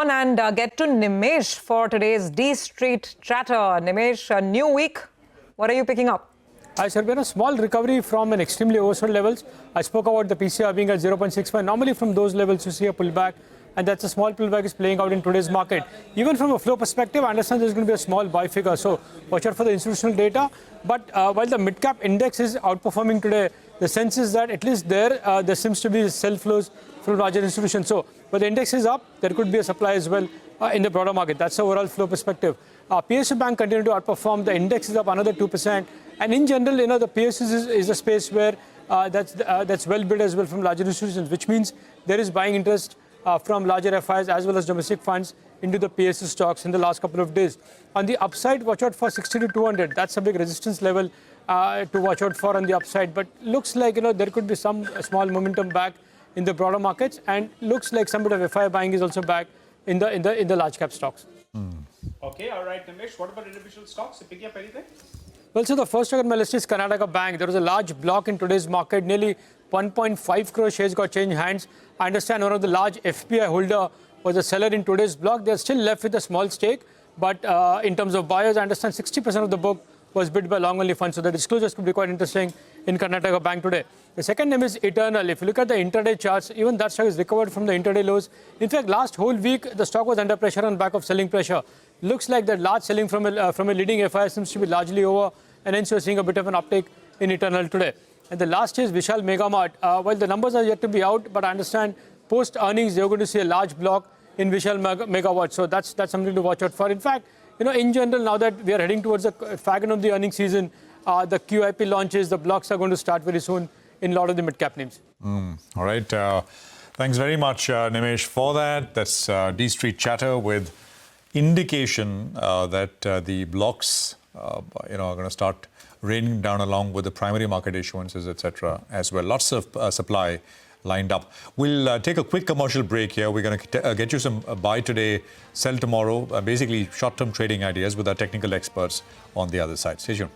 on and get to Nimesh for today's D Street Chatter. Nimesh, a new week. What are you picking up? There has been a small recovery from an extremely oversold levels. I spoke about the PCR being at 0.65. Normally from those levels you see a pullback, and that's a small pullback is playing out in today's market. Even from a flow perspective, I understand there's going to be a small buy figure. So watch out for the institutional data. But while the mid-cap index is outperforming today, the sense is that at least there seems to be sell flows from larger institutions. So but the index is up, there could be a supply as well in the broader market. That's the overall flow perspective. PSU Bank continued to outperform. The index is up another 2%. And in general, the PSUs is a space where that's well bid as well from larger institutions, which means there is buying interest from larger FIs as well as domestic funds into the PSU stocks in the last couple of days. On the upside, watch out for 60 to 200. That's a big resistance level to watch out for on the upside. But looks like there could be some small momentum back in the broader markets, and looks like some bit of FI buying is also back in the large cap stocks. Okay, all right, Nimesh. What about individual stocks? You picking up anything? Well, so the first stock on my list is Karnataka Bank. There was a large block in today's market. Nearly 1.5 crore shares got changed hands. I understand one of the large FPI holder was a seller in today's block. They're still left with a small stake. But in terms of buyers, I understand 60% of the book was bid by long-only funds. So the disclosures could be quite interesting in Karnataka Bank today. The second name is Eternal. If you look at the intraday charts, even that stock is recovered from the intraday lows. In fact, last whole week, the stock was under pressure on back of selling pressure. Looks like that large selling from a leading FI seems to be largely over, and hence you're seeing a bit of an uptake in Eternal today. And the last is Vishal Megamart. Well, the numbers are yet to be out, but I understand post-earnings, you're going to see a large block in Vishal Megawatt. So that's something to watch out for. In fact, in general, now that we are heading towards the fag end of the earnings season, the QIP launches, the blocks are going to start very soon in a lot of the mid-cap names. All right. Thanks very much, Nimesh, for that. That's D Street Chatter with indication that the blocks are going to start raining down along with the primary market issuances, etc. as well. Lots of supply lined up. We'll take a quick commercial break here. We're going to get you some buy today, sell tomorrow, basically short-term trading ideas with our technical experts on the other side. Stay tuned.